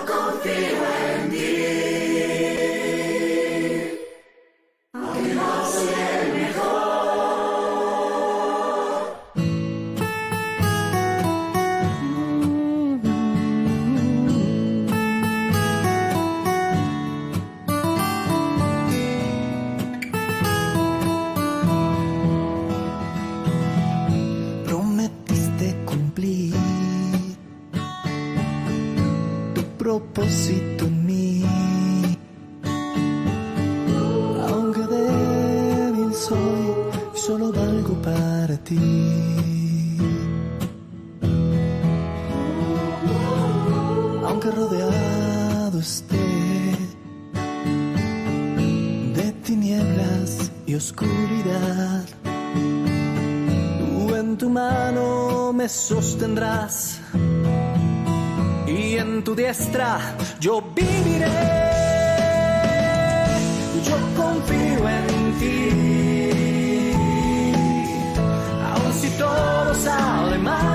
confío en ti. Aunque no soy el mejor. Prometiste cumplir tu propósito en mí. Aunque débil soy, solo valgo para ti. Aunque rodeado esté de tinieblas y oscuridad, tú en tu mano me sostendrás y en tu diestra yo viviré. Yo confío en ti, aun si todo sale mal.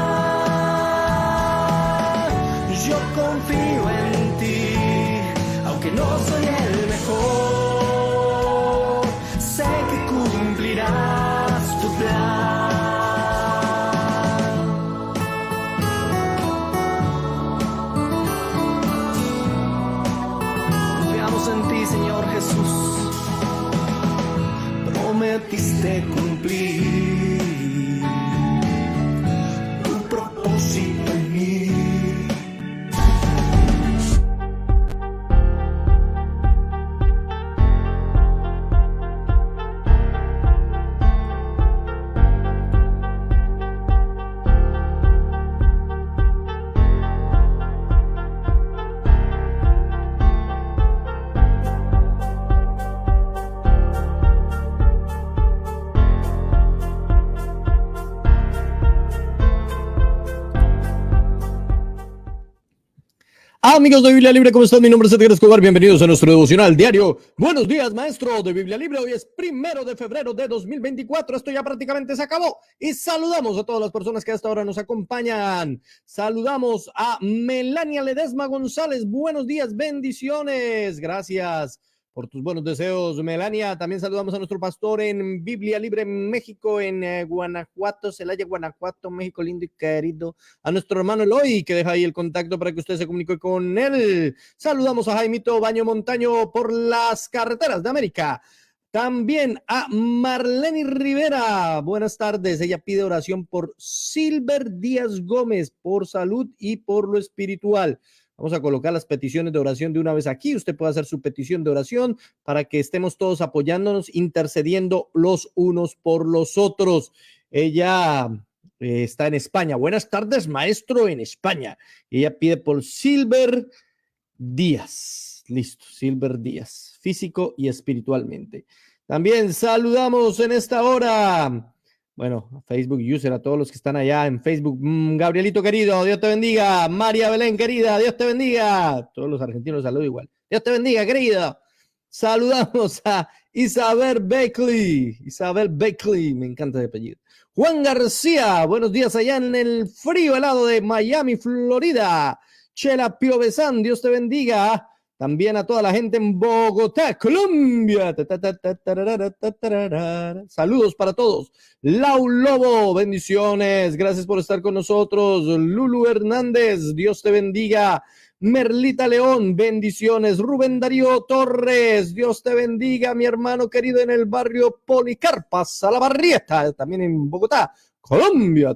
Yo confío en ti, aunque no soy el mejor. Sé que cumplirás tu plan. Confiamos en ti, Señor Jesús. Prometiste cumplir tu propósito en mí. Amigos de Biblia Libre, ¿cómo están? Mi nombre es Edgar Escobar, bienvenidos a nuestro devocional diario. Buenos días, maestro de Biblia Libre. Hoy es 1 de febrero de 2024, esto ya prácticamente se acabó. Y saludamos a todas las personas que a esta hora nos acompañan. Saludamos a Melania Ledesma González, buenos días, bendiciones. Gracias por tus buenos deseos, Melania. También saludamos a nuestro pastor en Biblia Libre México, en Guanajuato, Celaya, Guanajuato, México lindo y querido. A nuestro hermano Eloy, que deja ahí el contacto para que usted se comunique con él. Saludamos a Jaimito Baño Montaño por las carreteras de América. También a Marlene Rivera, buenas tardes. Ella pide oración por Silver Díaz Gómez, por salud y por lo espiritual. Vamos a colocar las peticiones de oración de una vez aquí. Usted puede hacer su petición de oración para que estemos todos apoyándonos, intercediendo los unos por los otros. Ella está en España. Buenas tardes, maestro, en España. Ella pide por Silver Díaz. Listo, Silver Díaz, físico y espiritualmente. También saludamos en esta hora, bueno, Facebook user, a todos los que están allá en Facebook. Gabrielito querido, Dios te bendiga. María Belén querida, Dios te bendiga. Todos los argentinos saludan igual. Dios te bendiga, querido. Saludamos a Isabel Beckley. Isabel Beckley, me encanta el apellido. Juan García, buenos días allá en el frío helado de Miami, Florida. Chela Piovesan, Dios te bendiga. También a toda la gente en Bogotá, Colombia. Saludos para todos. Lau Lobo, bendiciones. Gracias por estar con nosotros. Lulu Hernández, Dios te bendiga. Merlita León, bendiciones. Rubén Darío Torres, Dios te bendiga, mi hermano querido en el barrio Policarpas, a la Barrieta, también en Bogotá, Colombia.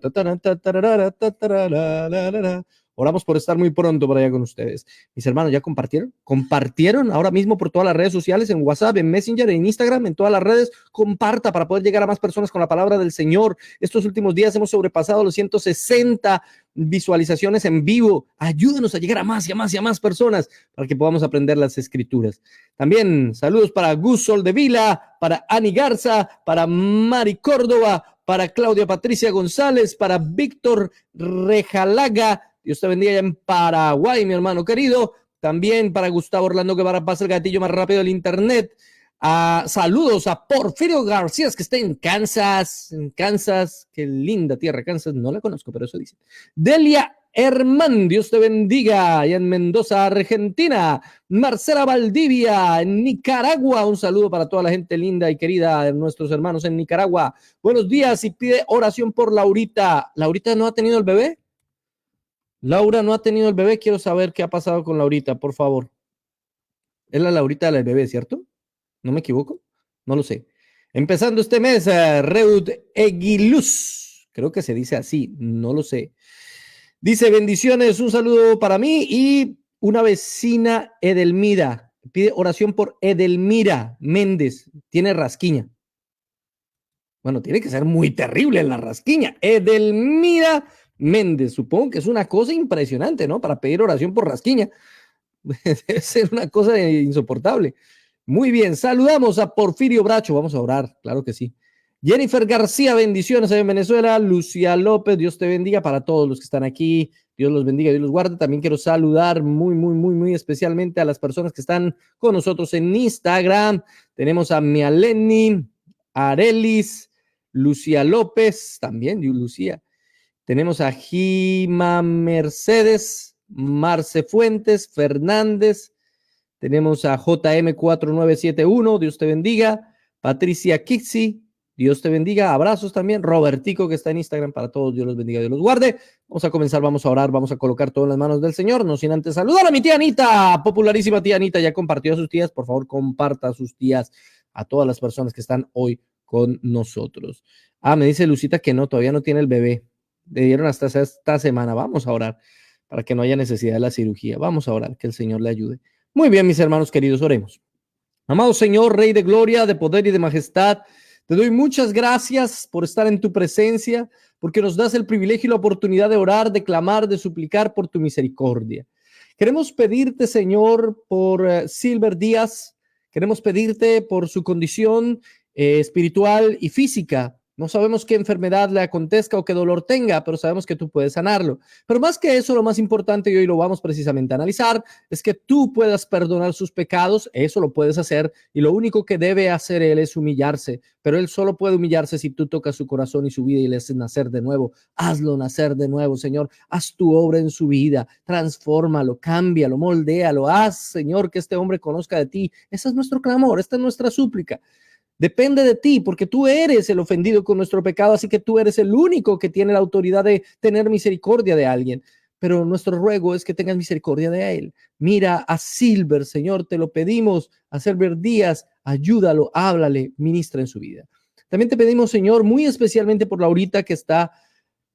Oramos por estar muy pronto por allá con ustedes. Mis hermanos, ¿ya compartieron? ¿Compartieron ahora mismo por todas las redes sociales, en WhatsApp, en Messenger, en Instagram, en todas las redes? Comparta para poder llegar a más personas con la palabra del Señor. Estos últimos días hemos sobrepasado los 160 visualizaciones en vivo. Ayúdenos a llegar a más y a más y a más personas para que podamos aprender las escrituras. También saludos para Gus Soldevila, para Ani Garza, para Mari Córdoba, para Claudia Patricia González, para Víctor Rejalaga. Dios te bendiga allá en Paraguay, mi hermano querido. También para Gustavo Orlando Guevara Paz, el gatillo más rápido del internet. Saludos a Porfirio García, que está en Kansas. En Kansas, qué linda tierra, Kansas, no la conozco, pero eso dice. Delia Herman, Dios te bendiga, y en Mendoza, Argentina. Marcela Valdivia, en Nicaragua. Un saludo para toda la gente linda y querida de nuestros hermanos en Nicaragua. Buenos días, y pide oración por Laurita. ¿Laurita no ha tenido el bebé? Laura no ha tenido el bebé. Quiero saber qué ha pasado con Laurita, por favor. Es la Laurita del bebé, ¿cierto? ¿No me equivoco? No lo sé. Empezando este mes, Reud Eguiluz. Creo que se dice así, no lo sé. Dice, bendiciones, un saludo para mí y una vecina, Edelmira. Pide oración por Edelmira Méndez. Tiene rasquiña. Bueno, tiene que ser muy terrible la rasquiña. Edelmira Méndez. Supongo que es una cosa impresionante, ¿no? Para pedir oración por rasquiña. Debe ser una cosa insoportable. Muy bien, saludamos a Porfirio Bracho. Vamos a orar, claro que sí. Jennifer García, bendiciones en Venezuela. Lucia López, Dios te bendiga para todos los que están aquí. Dios los bendiga, Dios los guarde. También quiero saludar muy especialmente a las personas que están con nosotros en Instagram. Tenemos a Mialeni, Arelis, Lucia López, también Lucía. Tenemos a Jima Mercedes, Marce Fuentes, Fernández. Tenemos a JM4971, Dios te bendiga. Patricia Kixi, Dios te bendiga, abrazos también. Robertico, que está en Instagram, para todos, Dios los bendiga, Dios los guarde. Vamos a comenzar, vamos a orar, vamos a colocar todo en las manos del Señor, no sin antes saludar a mi tía Anita, popularísima tía Anita, ya compartió a sus tías, por favor comparta a sus tías, a todas las personas que están hoy con nosotros. Me dice Lucita que no, todavía no tiene el bebé, le dieron hasta esta semana. Vamos a orar para que no haya necesidad de la cirugía, vamos a orar, que el Señor le ayude. Muy bien, mis hermanos queridos, oremos. Amado Señor, Rey de gloria, de poder y de majestad, te doy muchas gracias por estar en tu presencia, porque nos das el privilegio y la oportunidad de orar, de clamar, de suplicar por tu misericordia. Queremos pedirte, Señor, por Silver Díaz, queremos pedirte por su condición espiritual y física. No sabemos qué enfermedad le acontezca o qué dolor tenga, pero sabemos que tú puedes sanarlo. Pero más que eso, lo más importante, y hoy lo vamos precisamente a analizar, es que tú puedas perdonar sus pecados. Eso lo puedes hacer, y lo único que debe hacer él es humillarse. Pero él solo puede humillarse si tú tocas su corazón y su vida y le haces nacer de nuevo. Hazlo nacer de nuevo, Señor. Haz tu obra en su vida. Transfórmalo, cámbialo, moldéalo. Haz, Señor, que este hombre conozca de ti. Ese es nuestro clamor, esta es nuestra súplica. Depende de ti, porque tú eres el ofendido con nuestro pecado, así que tú eres el único que tiene la autoridad de tener misericordia de alguien. Pero nuestro ruego es que tengas misericordia de él. Mira a Silver, Señor, te lo pedimos, a Silver Díaz, ayúdalo, háblale, ministra en su vida. También te pedimos, Señor, muy especialmente por Laurita, que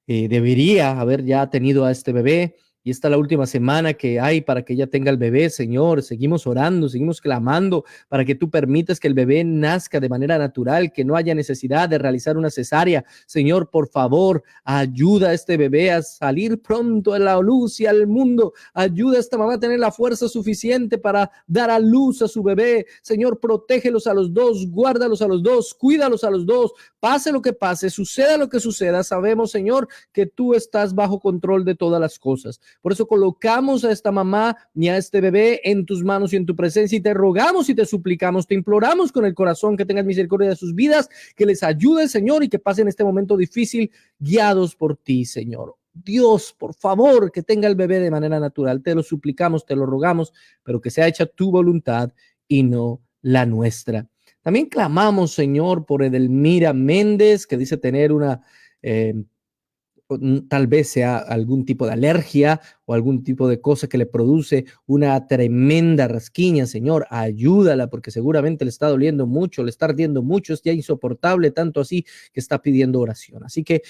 debería haber ya tenido a este bebé. Y esta es la última semana que hay para que ella tenga el bebé, Señor. Seguimos orando, seguimos clamando para que tú permitas que el bebé nazca de manera natural, que no haya necesidad de realizar una cesárea. Señor, por favor, ayuda a este bebé a salir pronto a la luz y al mundo. Ayuda a esta mamá a tener la fuerza suficiente para dar a luz a su bebé. Señor, protégelos a los dos, guárdalos a los dos, cuídalos a los dos. Pase lo que pase, suceda lo que suceda, sabemos, Señor, que tú estás bajo control de todas las cosas. Por eso colocamos a esta mamá y a este bebé en tus manos y en tu presencia, y te rogamos y te suplicamos, te imploramos con el corazón que tengas misericordia de sus vidas, que les ayudes, Señor, y que pasen este momento difícil guiados por ti, Señor. Dios, por favor, que tenga el bebé de manera natural. Te lo suplicamos, te lo rogamos, pero que sea hecha tu voluntad y no la nuestra. También clamamos, Señor, por Edelmira Méndez, que dice tener tal vez sea algún tipo de alergia o algún tipo de cosa que le produce una tremenda rasquiña. Señor, ayúdala, porque seguramente le está doliendo mucho, le está ardiendo mucho, es ya insoportable, tanto así que está pidiendo oración. Así que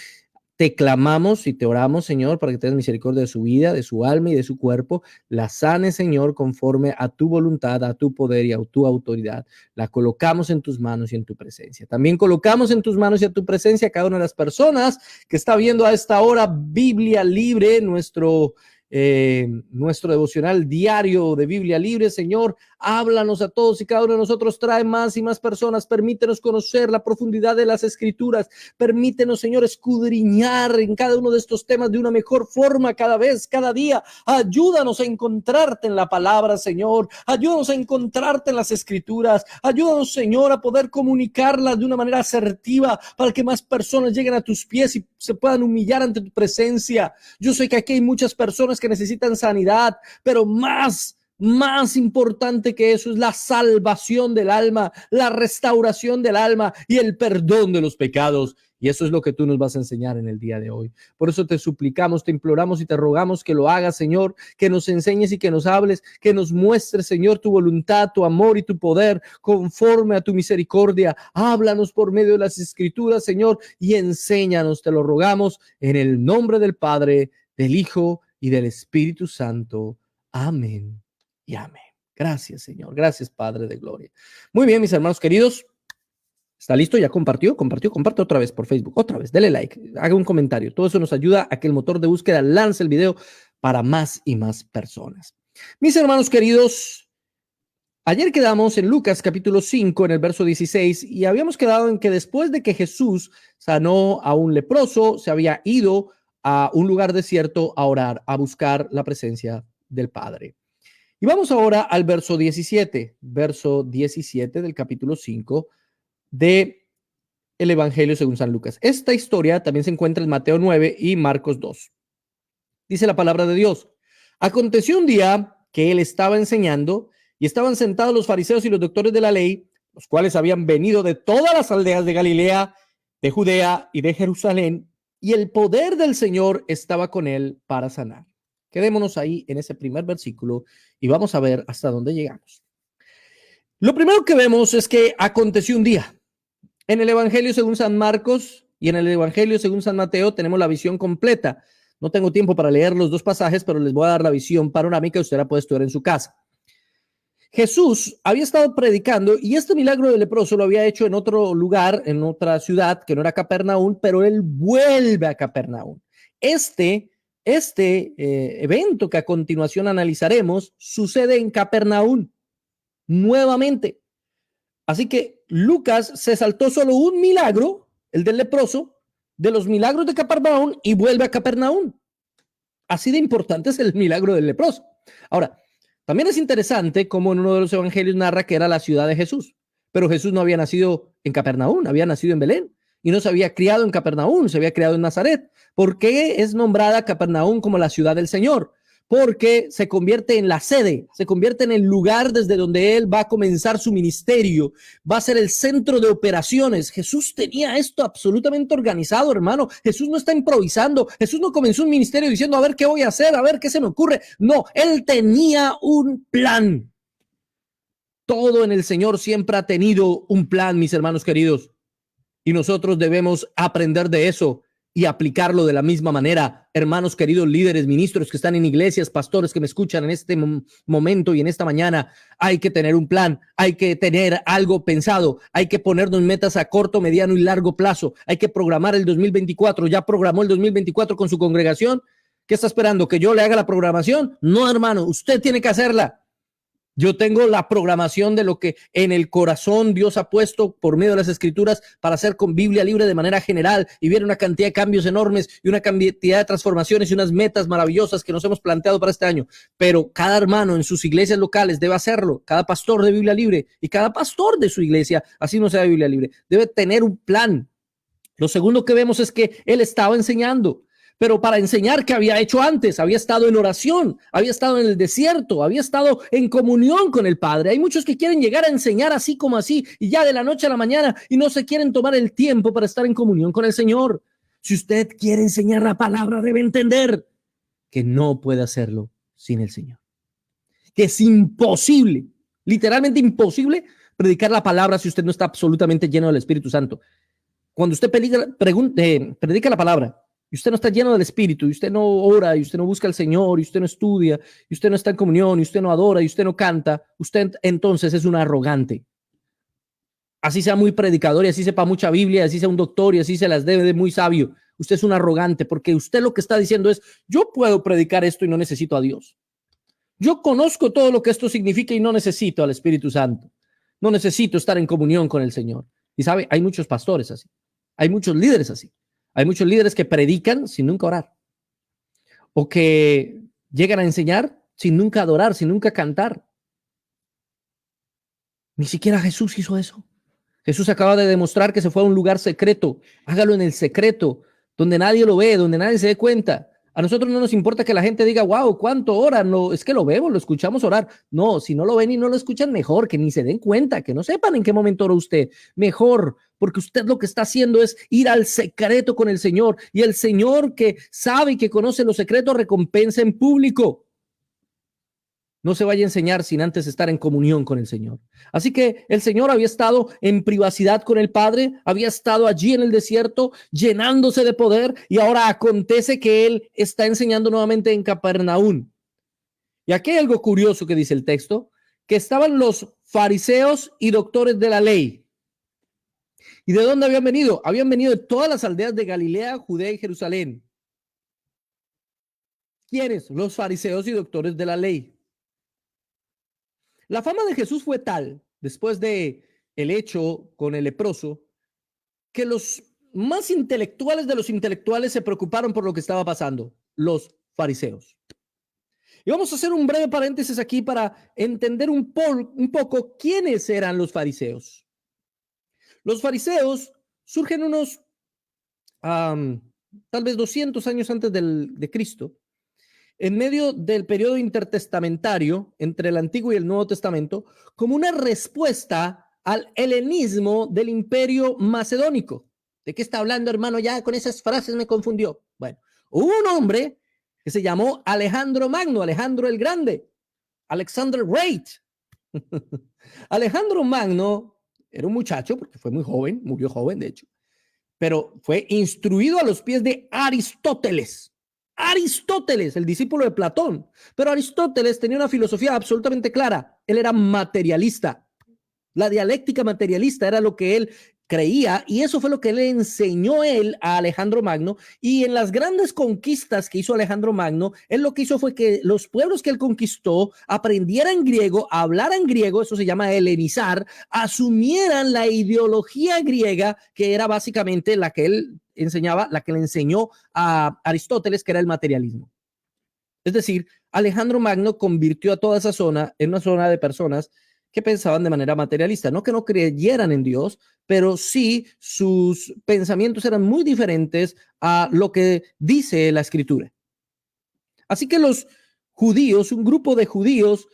te clamamos y te oramos, Señor, para que tengas misericordia de su vida, de su alma y de su cuerpo. La sane, Señor, conforme a tu voluntad, a tu poder y a tu autoridad. La colocamos en tus manos y en tu presencia. También colocamos en tus manos y a tu presencia a cada una de las personas que está viendo a esta hora Biblia Libre, nuestro devocional diario de Biblia Libre. Señor, Háblanos a todos y cada uno de nosotros. Trae más y más personas. Permítenos conocer la profundidad de las Escrituras. Permítenos, Señor, escudriñar en cada uno de estos temas de una mejor forma cada vez, cada día. Ayúdanos a encontrarte en la palabra, Señor. Ayúdanos a encontrarte en las Escrituras. Ayúdanos, Señor, a poder comunicarlas de una manera asertiva para que más personas lleguen a tus pies y se puedan humillar ante tu presencia. Yo sé que aquí hay muchas personas que necesitan sanidad, pero más importante que eso es la salvación del alma, la restauración del alma y el perdón de los pecados. Y eso es lo que tú nos vas a enseñar en el día de hoy. Por eso te suplicamos, te imploramos y te rogamos que lo hagas, Señor, que nos enseñes y que nos hables, que nos muestres, Señor, tu voluntad, tu amor y tu poder conforme a tu misericordia. Háblanos por medio de las Escrituras, Señor, y enséñanos, te lo rogamos, en el nombre del Padre, del Hijo y del Espíritu Santo. Amén y amén. Gracias, Señor. Gracias, Padre de gloria. Muy bien, mis hermanos queridos. ¿Está listo? ¿Ya compartió? Comparte otra vez por Facebook. Otra vez, dele like, haga un comentario. Todo eso nos ayuda a que el motor de búsqueda lance el video para más y más personas. Mis hermanos queridos, ayer quedamos en Lucas capítulo 5, en el verso 16, y habíamos quedado en que después de que Jesús sanó a un leproso, se había ido a un lugar desierto a orar, a buscar la presencia del Padre. Y vamos ahora al verso 17 del capítulo 5 de el Evangelio según San Lucas. Esta historia también se encuentra en Mateo 9 y Marcos 2. Dice la palabra de Dios: aconteció un día que él estaba enseñando y estaban sentados los fariseos y los doctores de la ley, los cuales habían venido de todas las aldeas de Galilea, de Judea y de Jerusalén, y el poder del Señor estaba con él para sanar. Quedémonos ahí en ese primer versículo y vamos a ver hasta dónde llegamos. Lo primero que vemos es que aconteció un día. En el Evangelio según San Marcos y en el Evangelio según San Mateo tenemos la visión completa. No tengo tiempo para leer los dos pasajes, pero les voy a dar la visión panorámica y usted la puede estudiar en su casa. Jesús había estado predicando y este milagro del leproso lo había hecho en otro lugar, en otra ciudad que no era Capernaum, pero él vuelve a Capernaum. Este evento que a continuación analizaremos sucede en Capernaum nuevamente. Así que Lucas se saltó solo un milagro, el del leproso, de los milagros de Capernaum y vuelve a Capernaum. Así de importante es el milagro del leproso. Ahora, también es interesante cómo en uno de los evangelios narra que era la ciudad de Jesús, pero Jesús no había nacido en Capernaum, había nacido en Belén y no se había criado en Capernaum, se había criado en Nazaret. ¿Por qué es nombrada Capernaum como la ciudad del Señor? Porque se convierte en la sede, se convierte en el lugar desde donde él va a comenzar su ministerio, va a ser el centro de operaciones. Jesús tenía esto absolutamente organizado, hermano. Jesús no está improvisando, Jesús no comenzó un ministerio diciendo a ver qué voy a hacer, a ver qué se me ocurre. No, él tenía un plan. Todo en el Señor siempre ha tenido un plan, mis hermanos queridos, y nosotros debemos aprender de eso y aplicarlo de la misma manera. Hermanos queridos, líderes, ministros que están en iglesias, pastores que me escuchan en este momento y en esta mañana, hay que tener un plan, hay que tener algo pensado, hay que ponernos metas a corto, mediano y largo plazo, hay que programar el 2024. ¿Ya programó el 2024 con su congregación? ¿Qué está esperando? ¿Que yo le haga la programación? No, hermano, usted tiene que hacerla. Yo tengo la programación de lo que en el corazón Dios ha puesto por medio de las Escrituras para hacer con Biblia Libre de manera general, y viene una cantidad de cambios enormes y una cantidad de transformaciones y unas metas maravillosas que nos hemos planteado para este año. Pero cada hermano en sus iglesias locales debe hacerlo, cada pastor de Biblia Libre y cada pastor de su iglesia, así no sea de Biblia Libre, debe tener un plan. Lo segundo que vemos es que él estaba enseñando. Pero para enseñar, ¿qué había hecho antes? Había estado en oración, había estado en el desierto, había estado en comunión con el Padre. Hay muchos que quieren llegar a enseñar así como así y ya de la noche a la mañana y no se quieren tomar el tiempo para estar en comunión con el Señor. Si usted quiere enseñar la palabra, debe entender que no puede hacerlo sin el Señor. Que es imposible, literalmente imposible, predicar la palabra si usted no está absolutamente lleno del Espíritu Santo. Cuando usted predica la palabra y usted no está lleno del Espíritu, y usted no ora, y usted no busca al Señor, y usted no estudia, y usted no está en comunión, y usted no adora, y usted no canta, usted entonces es un arrogante. Así sea muy predicador, y así sepa mucha Biblia, y así sea un doctor, y así se las debe de muy sabio. Usted es un arrogante, porque usted lo que está diciendo es, yo puedo predicar esto y no necesito a Dios. Yo conozco todo lo que esto significa y no necesito al Espíritu Santo. No necesito estar en comunión con el Señor. Y sabe, hay muchos pastores así. Hay muchos líderes así. Hay muchos líderes que predican sin nunca orar. O que llegan a enseñar sin nunca adorar, sin nunca cantar. Ni siquiera Jesús hizo eso. Jesús acaba de demostrar que se fue a un lugar secreto. Hágalo en el secreto, donde nadie lo ve, donde nadie se dé cuenta. A nosotros no nos importa que la gente diga, wow, ¿cuánto oran? No, es que lo vemos, lo escuchamos orar. No, si no lo ven y no lo escuchan, mejor que ni se den cuenta, que no sepan en qué momento oró usted. Mejor, porque usted lo que está haciendo es ir al secreto con el Señor. Y el Señor, que sabe y que conoce los secretos, recompensa en público. No se vaya a enseñar sin antes estar en comunión con el Señor. Así que el Señor había estado en privacidad con el Padre, había estado allí en el desierto llenándose de poder, y ahora acontece que Él está enseñando nuevamente en Capernaum. Y aquí hay algo curioso que dice el texto, que estaban los fariseos y doctores de la ley. ¿Y de dónde habían venido? Habían venido de todas las aldeas de Galilea, Judea y Jerusalén. ¿Quiénes? Los fariseos y doctores de la ley. La fama de Jesús fue tal, después de el hecho con el leproso, que los más intelectuales de los intelectuales se preocuparon por lo que estaba pasando, los fariseos. Y vamos a hacer un breve paréntesis aquí para entender un poco quiénes eran los fariseos. Los fariseos surgen unos tal vez 200 años antes de Cristo, en medio del periodo intertestamentario entre el Antiguo y el Nuevo Testamento, como una respuesta al helenismo del Imperio Macedónico. ¿De qué está hablando, hermano? Ya con esas frases me confundió. Bueno, hubo un hombre que se llamó Alejandro Magno, Alejandro el Grande, Alexander Great. Alejandro Magno era un muchacho, porque fue muy joven, murió joven de hecho, pero fue instruido a los pies de Aristóteles. Aristóteles, el discípulo de Platón. Pero Aristóteles tenía una filosofía absolutamente clara. Él era materialista. La dialéctica materialista era lo que él creía, y eso fue lo que le enseñó él a Alejandro Magno. Y en las grandes conquistas que hizo Alejandro Magno, él lo que hizo fue que los pueblos que él conquistó aprendieran griego, hablaran griego, eso se llama helenizar, asumieran la ideología griega, que era básicamente la que él enseñaba, la que le enseñó a Aristóteles, que era el materialismo. Es decir, Alejandro Magno convirtió a toda esa zona en una zona de personas que pensaban de manera materialista, no que no creyeran en Dios, pero sí sus pensamientos eran muy diferentes a lo que dice la Escritura. Así que los judíos, un grupo de judíos,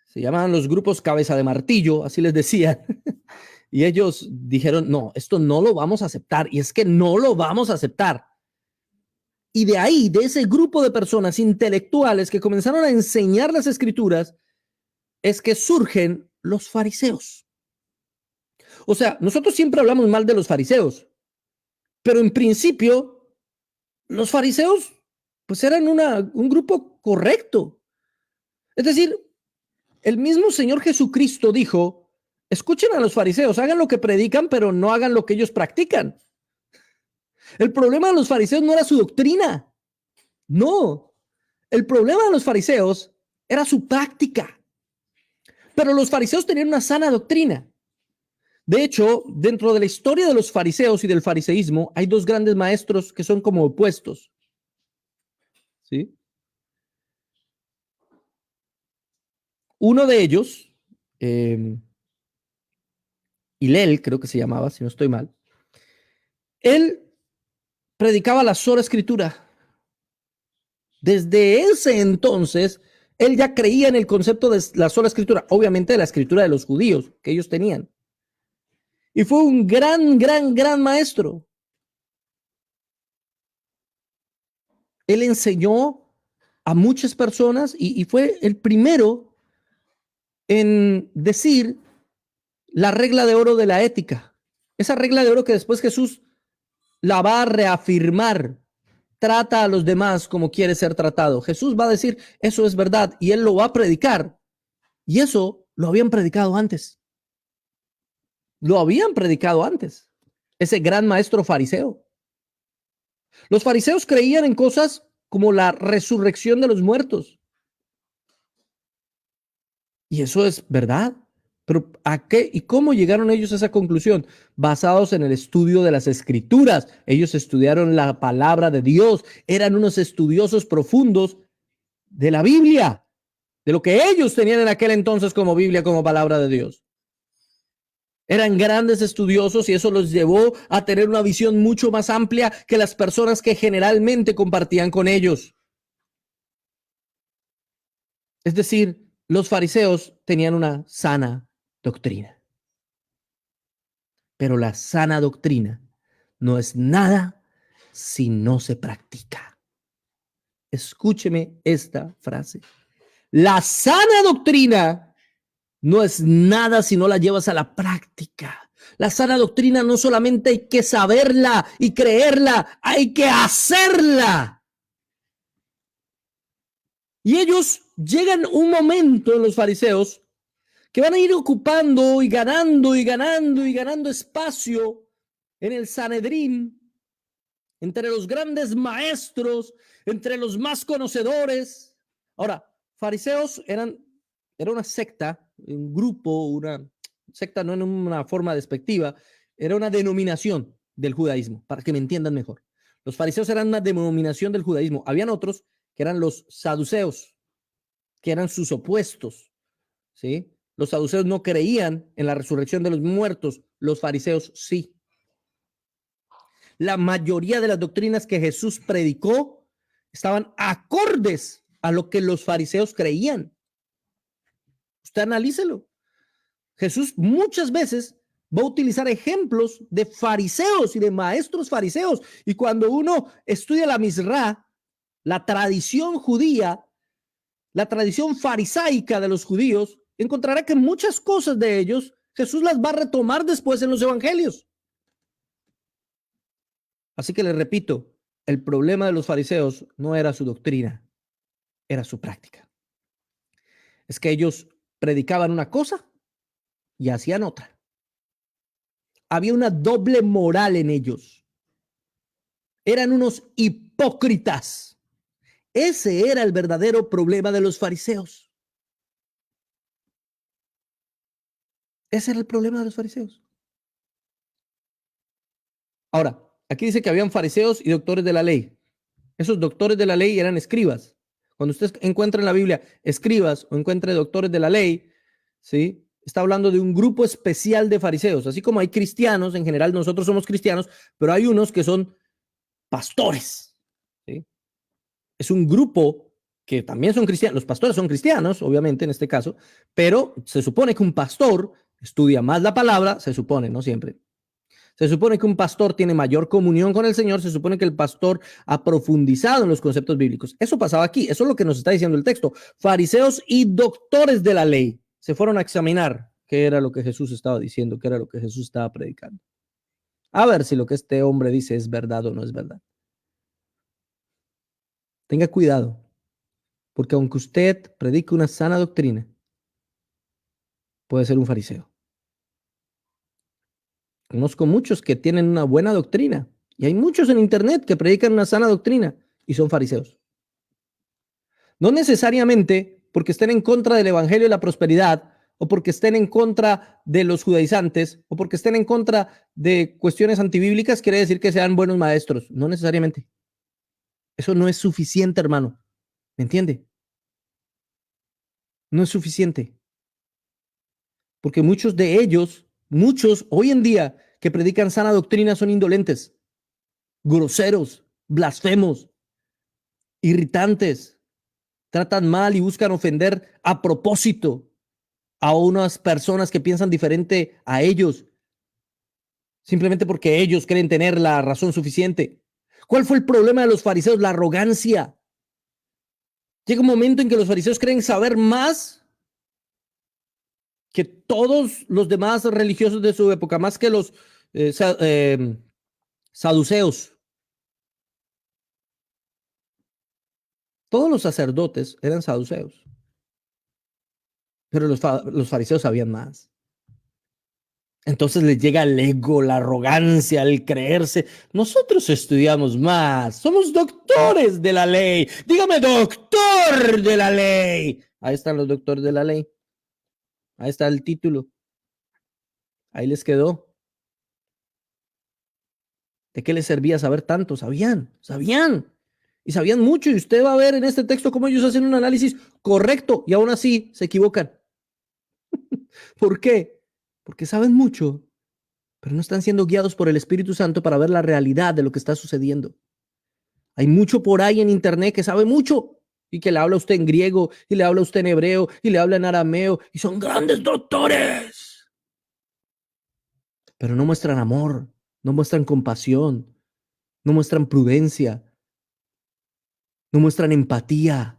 se llamaban los grupos cabeza de martillo, así les decían, y ellos dijeron, no, esto no lo vamos a aceptar, y es que no lo vamos a aceptar. Y de ahí, de ese grupo de personas intelectuales que comenzaron a enseñar las Escrituras, es que surgen los fariseos. O sea, nosotros siempre hablamos mal de los fariseos, pero en principio los fariseos pues eran un grupo correcto. Es decir, el mismo Señor Jesucristo dijo, escuchen a los fariseos, hagan lo que predican, pero no hagan lo que ellos practican. El problema de los fariseos no era su doctrina, no. El problema de los fariseos era su práctica. Pero los fariseos tenían una sana doctrina. De hecho, dentro de la historia de los fariseos y del fariseísmo, hay dos grandes maestros que son como opuestos. ¿Sí? Uno de ellos, Hillel, creo que se llamaba, si no estoy mal, él predicaba la sola escritura. Desde ese entonces, él ya creía en el concepto de la sola escritura, obviamente de la escritura de los judíos que ellos tenían. Y fue un gran maestro. Él enseñó a muchas personas y fue el primero en decir la regla de oro de la ética. Esa regla de oro que después Jesús la va a reafirmar. Trata a los demás como quiere ser tratado. Jesús va a decir, eso es verdad, y él lo va a predicar. Y eso lo habían predicado antes. Lo habían predicado antes. Ese gran maestro fariseo. Los fariseos creían en cosas como la resurrección de los muertos. Y eso es verdad. Pero ¿a qué y cómo llegaron ellos a esa conclusión? Basados en el estudio de las escrituras. Ellos estudiaron la palabra de Dios. Eran unos estudiosos profundos de la Biblia, de lo que ellos tenían en aquel entonces como Biblia, como palabra de Dios. Eran grandes estudiosos y eso los llevó a tener una visión mucho más amplia que las personas que generalmente compartían con ellos. Es decir, los fariseos tenían una sana doctrina. Pero la sana doctrina no es nada si no se practica. Escúcheme esta frase. La sana doctrina no es nada si no la llevas a la práctica. La sana doctrina no solamente hay que saberla y creerla, hay que hacerla. Y ellos llegan un momento en los fariseos que van a ir ocupando y ganando y ganando y ganando espacio en el Sanedrín, entre los grandes maestros, entre los más conocedores. Ahora, fariseos era una secta, un grupo, una secta no en una forma despectiva, era una denominación del judaísmo, para que me entiendan mejor. Los fariseos eran una denominación del judaísmo. Habían otros que eran los saduceos, que eran sus opuestos, ¿sí? Los saduceos no creían en la resurrección de los muertos, los fariseos sí. La mayoría de las doctrinas que Jesús predicó estaban acordes a lo que los fariseos creían. Usted analícelo. Jesús muchas veces va a utilizar ejemplos de fariseos y de maestros fariseos. Y cuando uno estudia la Misra, la tradición judía, la tradición farisaica de los judíos, encontrará que muchas cosas de ellos Jesús las va a retomar después en los evangelios. Así que les repito, el problema de los fariseos no era su doctrina, era su práctica. Es que ellos predicaban una cosa y hacían otra. Había una doble moral en ellos. Eran unos hipócritas. Ese era el verdadero problema de los fariseos. Ese era el problema de los fariseos. Ahora, aquí dice que habían fariseos y doctores de la ley. Esos doctores de la ley eran escribas. Cuando usted encuentra en la Biblia escribas o encuentre doctores de la ley, ¿sí? Está hablando de un grupo especial de fariseos. Así como hay cristianos, en general nosotros somos cristianos, pero hay unos que son pastores, ¿sí? Es un grupo que también son cristianos. Los pastores son cristianos, obviamente, en este caso, pero se supone que un pastor estudia más la palabra, se supone, no siempre. Se supone que un pastor tiene mayor comunión con el Señor, se supone que el pastor ha profundizado en los conceptos bíblicos. Eso pasaba aquí, eso es lo que nos está diciendo el texto. Fariseos y doctores de la ley se fueron a examinar qué era lo que Jesús estaba diciendo, qué era lo que Jesús estaba predicando. A ver si lo que este hombre dice es verdad o no es verdad. Tenga cuidado, porque aunque usted predique una sana doctrina, puede ser un fariseo. Conozco muchos que tienen una buena doctrina y hay muchos en internet que predican una sana doctrina y son fariseos. No necesariamente porque estén en contra del evangelio de la prosperidad o porque estén en contra de los judaizantes o porque estén en contra de cuestiones antibíblicas quiere decir que sean buenos maestros. No necesariamente. Eso no es suficiente, hermano. ¿Me entiende? No es suficiente. Porque muchos de ellos, muchos hoy en día que predican sana doctrina son indolentes, groseros, blasfemos, irritantes, tratan mal y buscan ofender a propósito a unas personas que piensan diferente a ellos, simplemente porque ellos creen tener la razón suficiente. ¿Cuál fue el problema de los fariseos? La arrogancia. Llega un momento en que los fariseos creen saber más que todos los demás religiosos de su época, más que los saduceos. Todos los sacerdotes eran saduceos, pero los fariseos sabían más. Entonces les llega el ego, la arrogancia, el creerse. Nosotros estudiamos más, somos doctores de la ley. Dígame, doctor de la ley. Ahí están los doctores de la ley. Ahí está el título. Ahí les quedó. ¿De qué les servía saber tanto? Sabían. Y sabían mucho. Y usted va a ver en este texto cómo ellos hacen un análisis correcto y aún así se equivocan. ¿Por qué? Porque saben mucho, pero no están siendo guiados por el Espíritu Santo para ver la realidad de lo que está sucediendo. Hay mucho por ahí en internet que sabe mucho y que le habla a usted en griego y le habla a usted en hebreo y le habla en arameo y son grandes doctores. Pero no muestran amor, no muestran compasión, no muestran prudencia, no muestran empatía.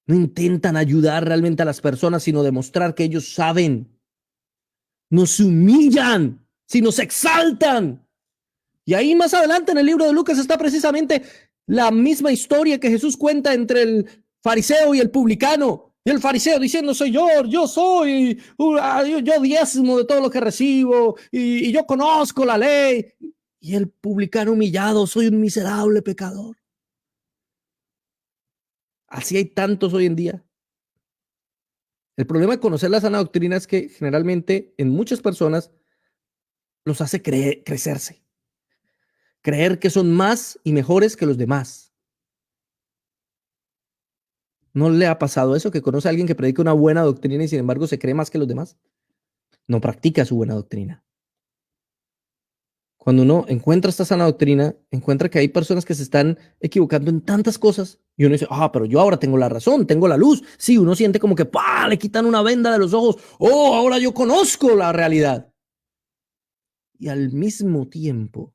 No intentan ayudar realmente a las personas, sino demostrar que ellos saben. No se humillan, sino se exaltan. Y ahí más adelante en el libro de Lucas está precisamente la misma historia que Jesús cuenta entre el fariseo y el publicano. Y el fariseo diciendo, Señor, yo soy, yo diezmo de todo lo que recibo y yo conozco la ley. Y el publicano humillado, soy un miserable pecador. Así hay tantos hoy en día. El problema de conocer la sana doctrina es que generalmente en muchas personas los hace crecerse. Creer que son más y mejores que los demás. ¿No le ha pasado eso? Que conoce a alguien que predica una buena doctrina y sin embargo se cree más que los demás. No practica su buena doctrina. Cuando uno encuentra esta sana doctrina, encuentra que hay personas que se están equivocando en tantas cosas y uno dice, pero yo ahora tengo la razón, tengo la luz. Sí, uno siente como que le quitan una venda de los ojos. Ahora yo conozco la realidad. Y al mismo tiempo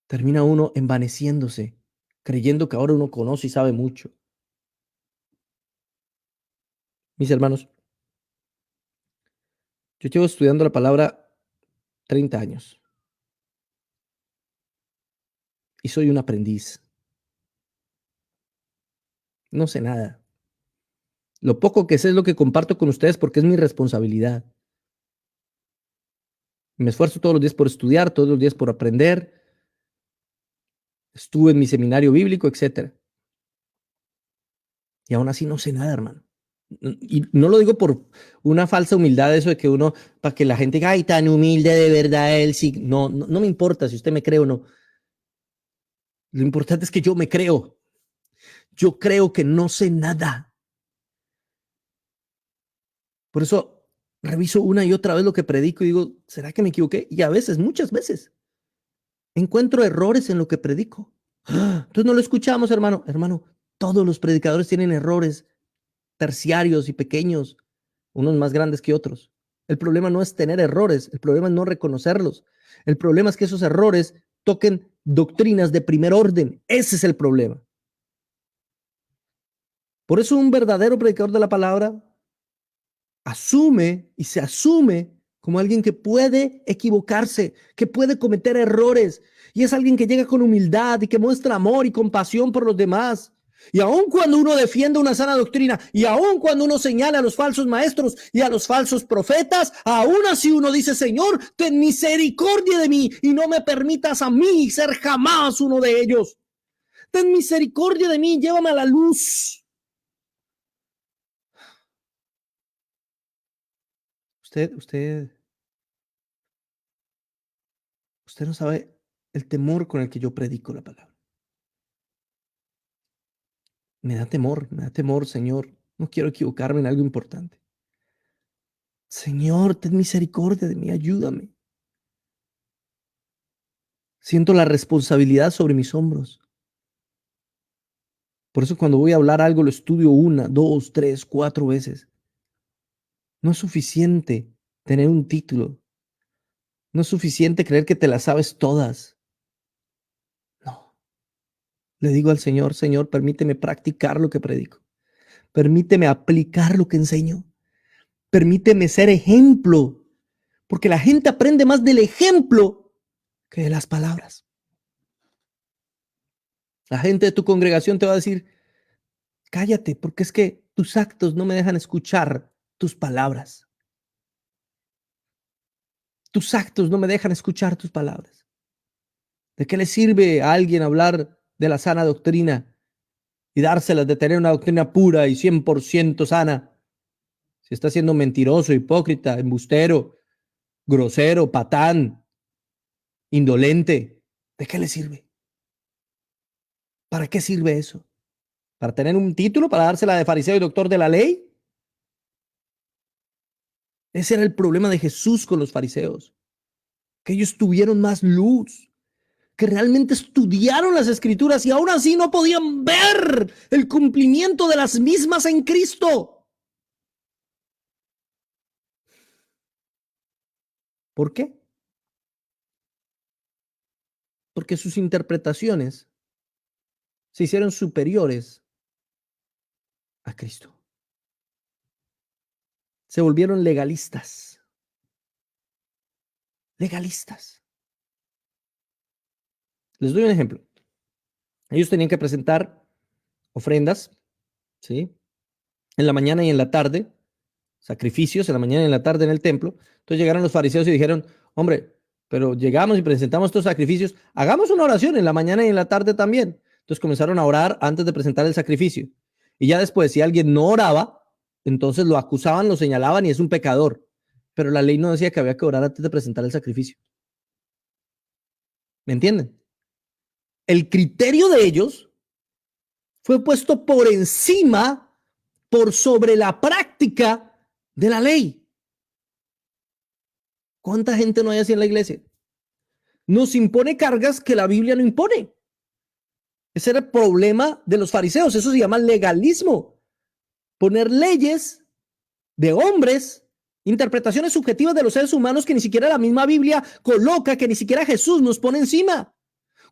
termina uno envaneciéndose, creyendo que ahora uno conoce y sabe mucho. Mis hermanos, yo llevo estudiando la palabra 30 años y soy un aprendiz. No sé nada. Lo poco que sé es lo que comparto con ustedes porque es mi responsabilidad. Me esfuerzo todos los días por estudiar, todos los días por aprender. Estuve en mi seminario bíblico, etcétera. Y aún así no sé nada, hermano. Y no lo digo por una falsa humildad, eso de que uno, para que la gente diga, ay, tan humilde de verdad él sí. No me importa si usted me cree o no. Lo importante es que yo me creo. Yo creo que no sé nada. Por eso reviso una y otra vez lo que predico y digo, ¿será que me equivoqué? Y a veces, muchas veces, encuentro errores en lo que predico. Entonces no lo escuchamos, hermano. Hermano, todos los predicadores tienen errores terciarios y pequeños, unos más grandes que otros. El problema no es tener errores, el problema es no reconocerlos. El problema es que esos errores toquen doctrinas de primer orden. Ese es el problema. Por eso un verdadero predicador de la palabra asume y se asume como alguien que puede equivocarse, que puede cometer errores, y es alguien que llega con humildad y que muestra amor y compasión por los demás. Y aun cuando uno defiende una sana doctrina, y aun cuando uno señala a los falsos maestros y a los falsos profetas, aún así uno dice, Señor, ten misericordia de mí y no me permitas a mí ser jamás uno de ellos. Ten misericordia de mí, llévame a la luz. Usted no sabe el temor con el que yo predico la palabra. Me da temor, Señor. No quiero equivocarme en algo importante. Señor, ten misericordia de mí, ayúdame. Siento la responsabilidad sobre mis hombros. Por eso cuando voy a hablar algo lo estudio 1, 2, 3, 4 veces. No es suficiente tener un título. No es suficiente creer que te las sabes todas. No. Le digo al Señor, Señor, permíteme practicar lo que predico. Permíteme aplicar lo que enseño. Permíteme ser ejemplo, porque la gente aprende más del ejemplo que de las palabras. La gente de tu congregación te va a decir, cállate, porque es que tus actos no me dejan escuchar tus palabras. Tus actos no me dejan escuchar tus palabras. ¿De qué le sirve a alguien hablar de la sana doctrina y dárselas de tener una doctrina pura y 100% sana, si está siendo mentiroso, hipócrita, embustero, grosero, patán, indolente, ¿de qué le sirve? ¿Para qué sirve eso? ¿Para tener un título? ¿Para dársela de fariseo y doctor de la ley? Ese era el problema de Jesús con los fariseos, que ellos tuvieron más luz, que realmente estudiaron las escrituras y aún así no podían ver el cumplimiento de las mismas en Cristo. ¿Por qué? Porque sus interpretaciones se hicieron superiores a Cristo. Se volvieron legalistas. Legalistas. Les doy un ejemplo. Ellos tenían que presentar ofrendas, ¿sí? En la mañana y en la tarde, sacrificios en la mañana y en la tarde en el templo. Entonces llegaron los fariseos y dijeron, hombre, pero llegamos y presentamos estos sacrificios, hagamos una oración en la mañana y en la tarde también. Entonces comenzaron a orar antes de presentar el sacrificio. Y ya después, si alguien no oraba, entonces lo acusaban, lo señalaban y es un pecador. Pero la ley no decía que había que orar antes de presentar el sacrificio. ¿Me entienden? El criterio de ellos fue puesto por encima, por sobre la práctica de la ley. ¿Cuánta gente no hay así en la iglesia? Nos impone cargas que la Biblia no impone. Ese era el problema de los fariseos. Eso se llama legalismo. Poner leyes de hombres, interpretaciones subjetivas de los seres humanos que ni siquiera la misma Biblia coloca, que ni siquiera Jesús nos pone encima.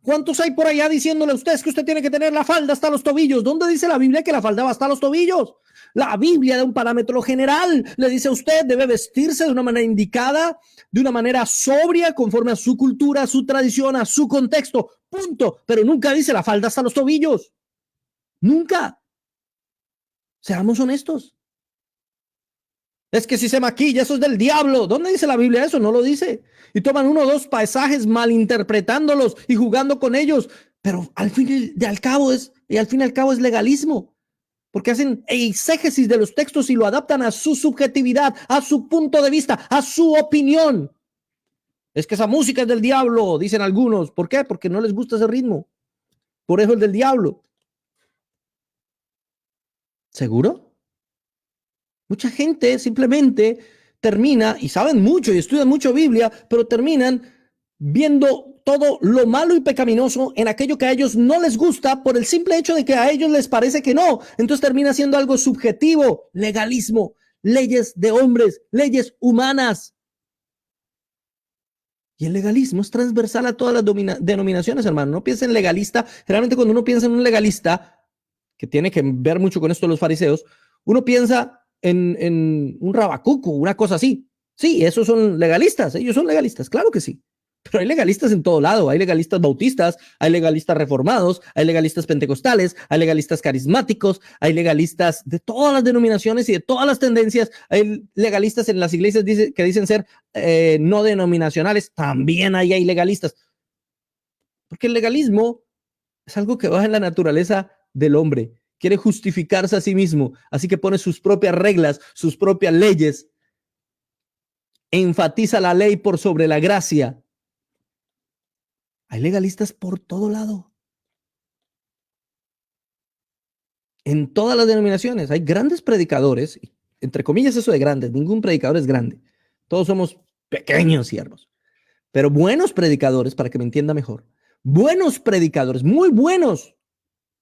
¿Cuántos hay por allá diciéndole a ustedes que usted tiene que tener la falda hasta los tobillos? ¿Dónde dice la Biblia que la falda va hasta los tobillos? La Biblia da un parámetro general. Le dice a usted, debe vestirse de una manera indicada, de una manera sobria, conforme a su cultura, a su tradición, a su contexto. Punto. Pero nunca dice la falda hasta los tobillos. Nunca. Seamos honestos. Es que si se maquilla, eso es del diablo. ¿Dónde dice la Biblia eso? No lo dice. Y toman uno o dos pasajes malinterpretándolos y jugando con ellos. Pero al fin y al cabo es legalismo. Porque hacen exégesis de los textos y lo adaptan a su subjetividad, a su punto de vista, a su opinión. Es que esa música es del diablo, dicen algunos. ¿Por qué? Porque no les gusta ese ritmo. Por eso es del diablo. ¿Seguro? Mucha gente simplemente termina, y saben mucho y estudian mucho Biblia, pero terminan viendo todo lo malo y pecaminoso en aquello que a ellos no les gusta por el simple hecho de que a ellos les parece que no. Entonces termina siendo algo subjetivo, legalismo, leyes de hombres, leyes humanas. Y el legalismo es transversal a todas las denominaciones, hermano. No piensen en legalista. Generalmente cuando uno piensa en un legalista, que tiene que ver mucho con esto de los fariseos, uno piensa en un rabacuco, una cosa así. Sí, esos son legalistas, ellos son legalistas, claro que sí. Pero hay legalistas en todo lado, hay legalistas bautistas, hay legalistas reformados, hay legalistas pentecostales, hay legalistas carismáticos, hay legalistas de todas las denominaciones y de todas las tendencias, hay legalistas en las iglesias que dicen ser no denominacionales, también hay legalistas. Porque el legalismo es algo que va en la naturaleza del hombre. Quiere justificarse a sí mismo, así que pone sus propias reglas, sus propias leyes. Enfatiza la ley por sobre la gracia. Hay legalistas por todo lado. En todas las denominaciones hay grandes predicadores, entre comillas eso de grandes, ningún predicador es grande. Todos somos pequeños siervos, pero buenos predicadores, para que me entienda mejor. Buenos predicadores, muy buenos,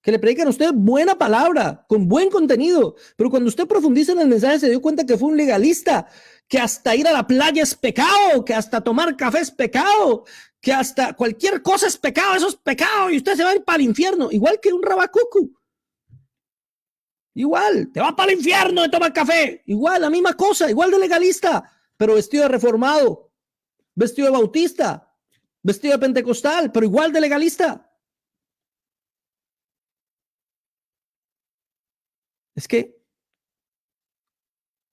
que le predican a usted buena palabra, con buen contenido, pero cuando usted profundiza en el mensaje se dio cuenta que fue un legalista, que hasta ir a la playa es pecado, que hasta tomar café es pecado, que hasta cualquier cosa es pecado, eso es pecado, y usted se va a ir para el infierno, igual que un rabacucu. Igual, te va para el infierno de tomar café, igual, la misma cosa, igual de legalista, pero vestido de reformado, vestido de bautista, vestido de pentecostal, pero igual de legalista. Es que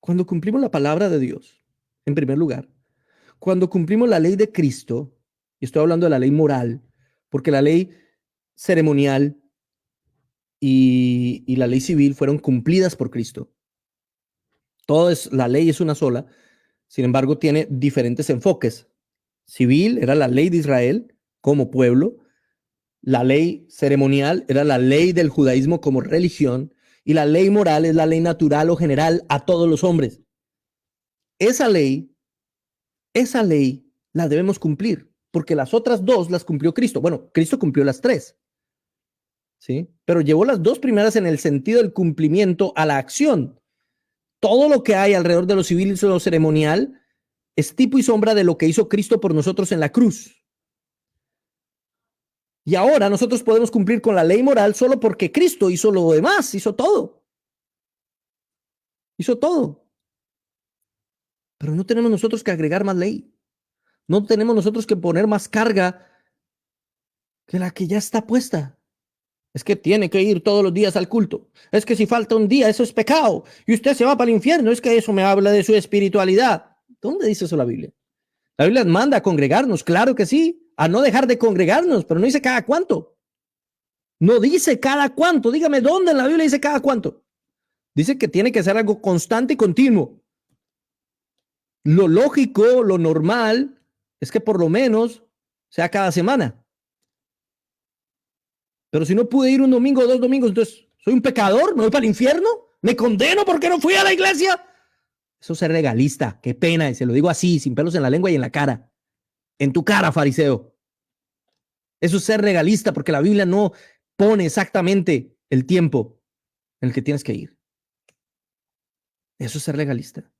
cuando cumplimos la palabra de Dios, en primer lugar, cuando cumplimos la ley de Cristo, y estoy hablando de la ley moral, porque la ley ceremonial y la ley civil fueron cumplidas por Cristo. La ley es una sola, sin embargo tiene diferentes enfoques. Civil era la ley de Israel como pueblo, la ley ceremonial era la ley del judaísmo como religión, y la ley moral es la ley natural o general a todos los hombres. Esa ley la debemos cumplir, porque las otras dos las cumplió Cristo. Bueno, Cristo cumplió las tres, ¿sí? Pero llevó las dos primeras en el sentido del cumplimiento a la acción. Todo lo que hay alrededor de lo civil y lo ceremonial es tipo y sombra de lo que hizo Cristo por nosotros en la cruz. Y ahora nosotros podemos cumplir con la ley moral solo porque Cristo hizo lo demás, hizo todo. Hizo todo. Pero no tenemos nosotros que agregar más ley. No tenemos nosotros que poner más carga que la que ya está puesta. Es que tiene que ir todos los días al culto. Es que si falta un día, eso es pecado. Y usted se va para el infierno. Es que eso me habla de su espiritualidad. ¿Dónde dice eso la Biblia? La Biblia manda a congregarnos, claro que sí, a no dejar de congregarnos, pero no dice cada cuánto. No dice cada cuánto. Dígame dónde en la Biblia dice cada cuánto. Dice que tiene que ser algo constante y continuo. Lo lógico, lo normal, es que por lo menos sea cada semana. Pero si no pude ir un domingo o dos domingos, entonces, ¿soy un pecador? ¿Me voy para el infierno? ¿Me condeno porque no fui a la iglesia? Eso es ser legalista. Qué pena. Y se lo digo así, sin pelos en la lengua y en la cara. En tu cara, fariseo. Eso es ser legalista porque la Biblia no pone exactamente el tiempo en el que tienes que ir. Eso es ser legalista.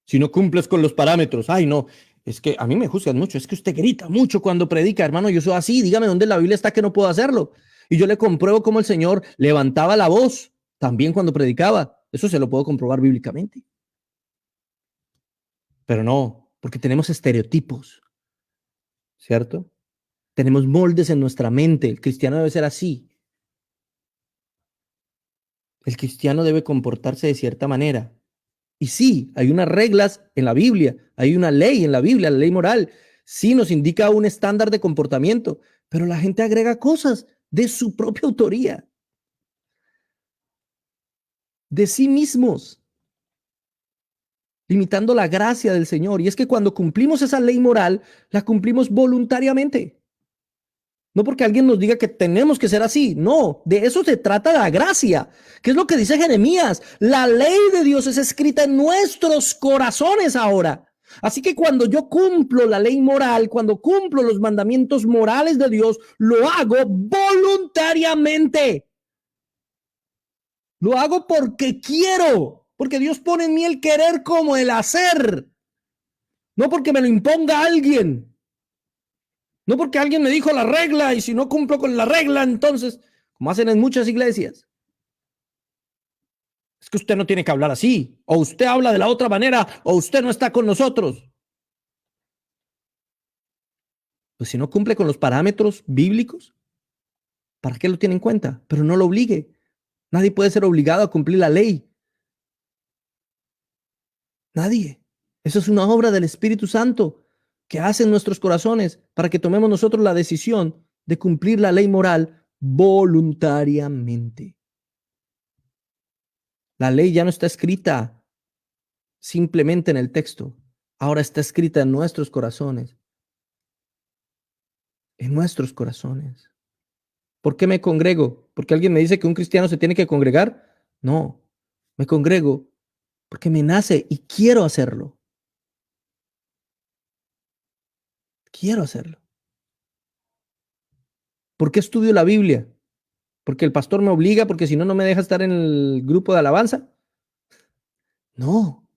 Si no cumples con los parámetros, ay no, es que a mí me juzgan mucho, es que usted grita mucho cuando predica, hermano, yo soy así, dígame dónde en la Biblia está que no puedo hacerlo. Y yo le compruebo cómo el Señor levantaba la voz también cuando predicaba. Eso se lo puedo comprobar bíblicamente. Pero no, porque tenemos estereotipos, ¿cierto? Tenemos moldes en nuestra mente. El cristiano debe ser así. El cristiano debe comportarse de cierta manera. Y sí, hay unas reglas en la Biblia, hay una ley en la Biblia, la ley moral. Sí nos indica un estándar de comportamiento, pero la gente agrega cosas de su propia autoría, de sí mismos, limitando la gracia del Señor. Y es que cuando cumplimos esa ley moral, la cumplimos voluntariamente. No porque alguien nos diga que tenemos que ser así. No, de eso se trata la gracia. ¿Qué es lo que dice Jeremías? La ley de Dios es escrita en nuestros corazones ahora. Así que cuando yo cumplo la ley moral, cuando cumplo los mandamientos morales de Dios, lo hago voluntariamente. Lo hago porque quiero, porque Dios pone en mí el querer como el hacer. No porque me lo imponga alguien. No porque alguien me dijo la regla y si no cumplo con la regla, entonces, como hacen en muchas iglesias, es que usted no tiene que hablar así, o usted habla de la otra manera, o usted no está con nosotros. Pues si no cumple con los parámetros bíblicos, ¿para qué lo tiene en cuenta? Pero no lo obligue. Nadie puede ser obligado a cumplir la ley. Nadie. Eso es una obra del Espíritu Santo que hace en nuestros corazones para que tomemos nosotros la decisión de cumplir la ley moral voluntariamente. La ley ya no está escrita simplemente en el texto, ahora está escrita en nuestros corazones. En nuestros corazones. ¿Por qué me congrego? ¿Porque alguien me dice que un cristiano se tiene que congregar? No, me congrego porque me nace y quiero hacerlo. Quiero hacerlo. ¿Por qué estudio la Biblia? ¿Porque el pastor me obliga? ¿Porque si no, no me deja estar en el grupo de alabanza? No,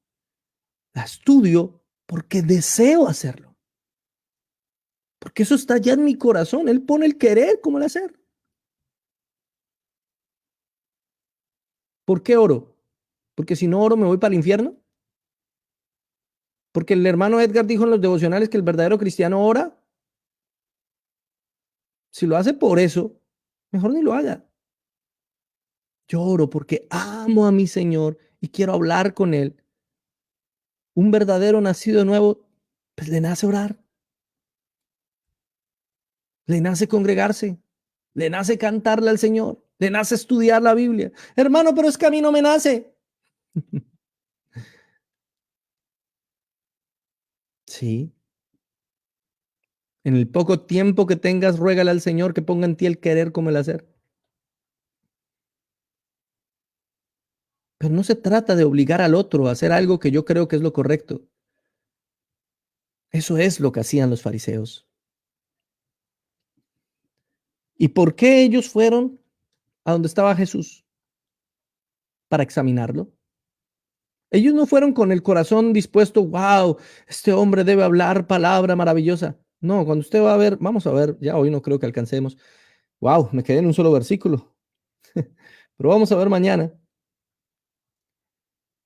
la estudio porque deseo hacerlo. Porque eso está ya en mi corazón. Él pone el querer como el hacer. ¿Por qué oro? Porque si no oro me voy para el infierno. Porque el hermano Edgar dijo en los devocionales que el verdadero cristiano ora. Si lo hace por eso, mejor ni lo haga. Yo oro porque amo a mi Señor y quiero hablar con Él. Un verdadero nacido de nuevo, pues le nace orar, le nace congregarse, le nace cantarle al Señor. Le nace estudiar la Biblia. Hermano, pero es que a mí no me nace. Sí. En el poco tiempo que tengas, ruégale al Señor que ponga en ti el querer como el hacer. Pero no se trata de obligar al otro a hacer algo que yo creo que es lo correcto. Eso es lo que hacían los fariseos. ¿Y por qué ellos fueron a donde estaba Jesús? Para examinarlo. Ellos no fueron con el corazón dispuesto, wow, este hombre debe hablar palabra maravillosa. No, cuando usted va a ver, vamos a ver, ya hoy no creo que alcancemos. Wow, me quedé en un solo versículo. Pero vamos a ver mañana.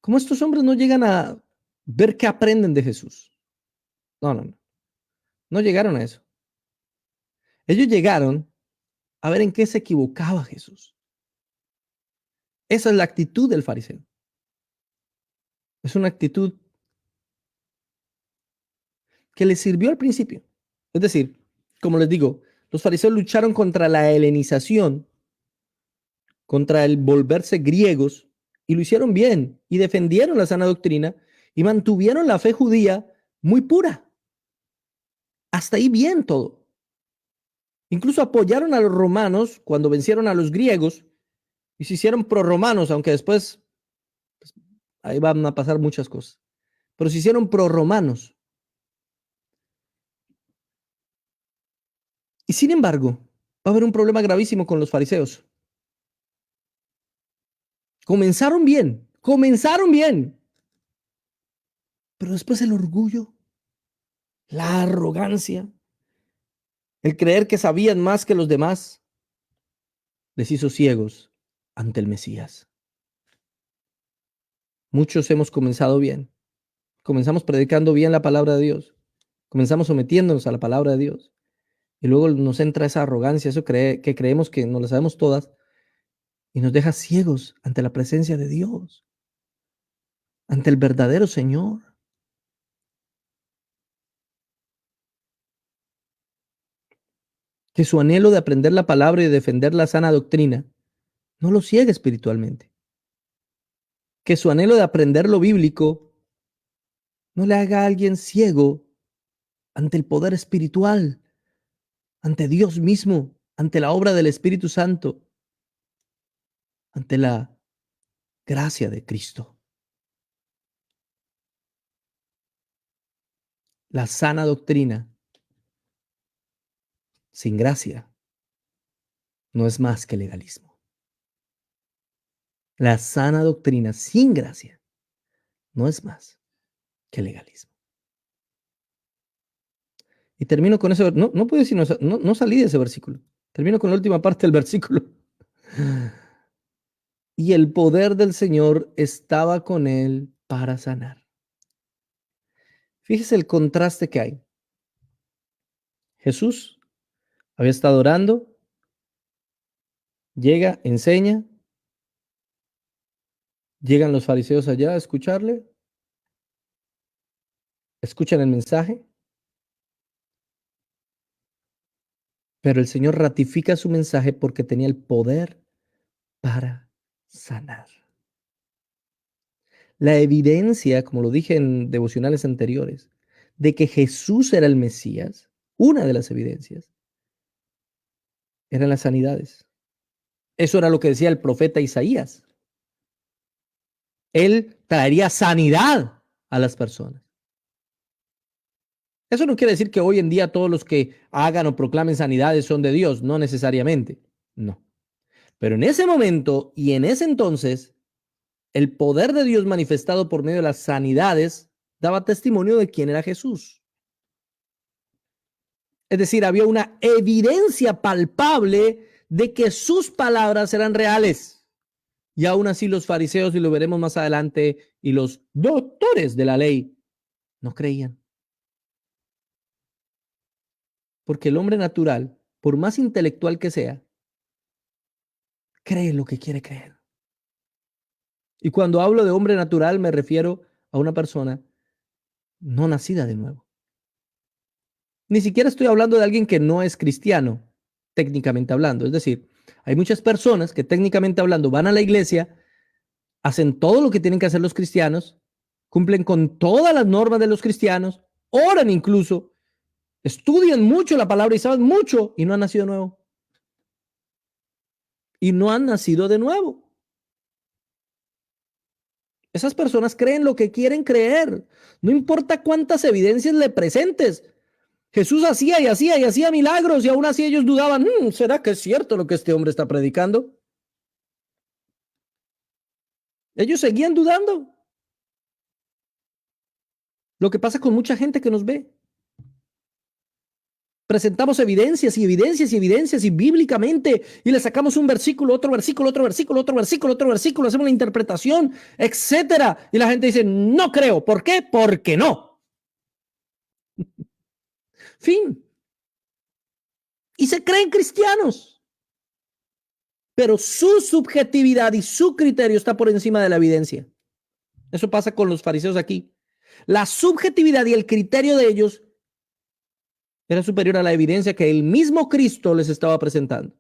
¿Cómo estos hombres no llegan a ver qué aprenden de Jesús? No, no, no. No llegaron a eso. Ellos llegaron a ver en qué se equivocaba Jesús. Esa es la actitud del fariseo. Es una actitud que les sirvió al principio. Es decir, como les digo, los fariseos lucharon contra la helenización, contra el volverse griegos, y lo hicieron bien, y defendieron la sana doctrina, y mantuvieron la fe judía muy pura. Hasta ahí bien todo. Incluso apoyaron a los romanos cuando vencieron a los griegos, y se hicieron prorromanos, aunque después pues, ahí van a pasar muchas cosas. Pero se hicieron prorromanos. Y sin embargo, va a haber un problema gravísimo con los fariseos. Comenzaron bien, pero después el orgullo, la arrogancia, el creer que sabían más que los demás, les hizo ciegos ante el Mesías. Muchos hemos comenzado bien, comenzamos predicando bien la palabra de Dios, comenzamos sometiéndonos a la palabra de Dios, y luego nos entra esa arrogancia, que creemos que nos la sabemos todas, y nos deja ciegos ante la presencia de Dios, ante el verdadero Señor. Que su anhelo de aprender la palabra y de defender la sana doctrina no lo ciegue espiritualmente. Que su anhelo de aprender lo bíblico no le haga a alguien ciego ante el poder espiritual, ante Dios mismo, ante la obra del Espíritu Santo, ante la gracia de Cristo. La sana doctrina sin gracia no es más que legalismo. La sana doctrina sin gracia no es más que legalismo. Y termino con eso. No, no puedo decir, no salí de ese versículo. Termino con la última parte del versículo. Y el poder del Señor estaba con él para sanar. Fíjese el contraste que hay. Jesús había estado orando, llega, enseña, llegan los fariseos allá a escucharle, escuchan el mensaje, pero el Señor ratifica su mensaje porque tenía el poder para sanar. La evidencia, como lo dije en devocionales anteriores, de que Jesús era el Mesías, una de las evidencias, eran las sanidades. Eso era lo que decía el profeta Isaías. Él traería sanidad a las personas. Eso no quiere decir que hoy en día todos los que hagan o proclamen sanidades son de Dios, no necesariamente, no. Pero en ese momento y en ese entonces, el poder de Dios manifestado por medio de las sanidades daba testimonio de quién era Jesús. Es decir, había una evidencia palpable de que sus palabras eran reales. Y aún así los fariseos, y lo veremos más adelante, y los doctores de la ley no creían. Porque el hombre natural, por más intelectual que sea, cree lo que quiere creer. Y cuando hablo de hombre natural me refiero a una persona no nacida de nuevo. Ni siquiera estoy hablando de alguien que no es cristiano, técnicamente hablando. Es decir, Hay muchas personas que técnicamente hablando van a la iglesia, hacen todo lo que tienen que hacer los cristianos, cumplen con todas las normas de los cristianos, oran incluso, estudian mucho la palabra y saben mucho y no han nacido de nuevo. Y no han nacido de nuevo. Esas personas creen lo que quieren creer. No importa cuántas evidencias le presentes. Jesús hacía y hacía y hacía milagros y aún así ellos dudaban, ¿será que es cierto lo que este hombre está predicando? Ellos seguían dudando. Lo que pasa con mucha gente que nos ve. Presentamos evidencias y evidencias y evidencias y bíblicamente y le sacamos un versículo, otro versículo, otro versículo, otro versículo, otro versículo, hacemos una interpretación, etcétera. Y la gente dice, no creo. ¿Por qué? Porque no. Fin. Y se creen cristianos. Pero su subjetividad y su criterio está por encima de la evidencia. Eso pasa con los fariseos aquí. La subjetividad y el criterio de ellos era superior a la evidencia que el mismo Cristo les estaba presentando.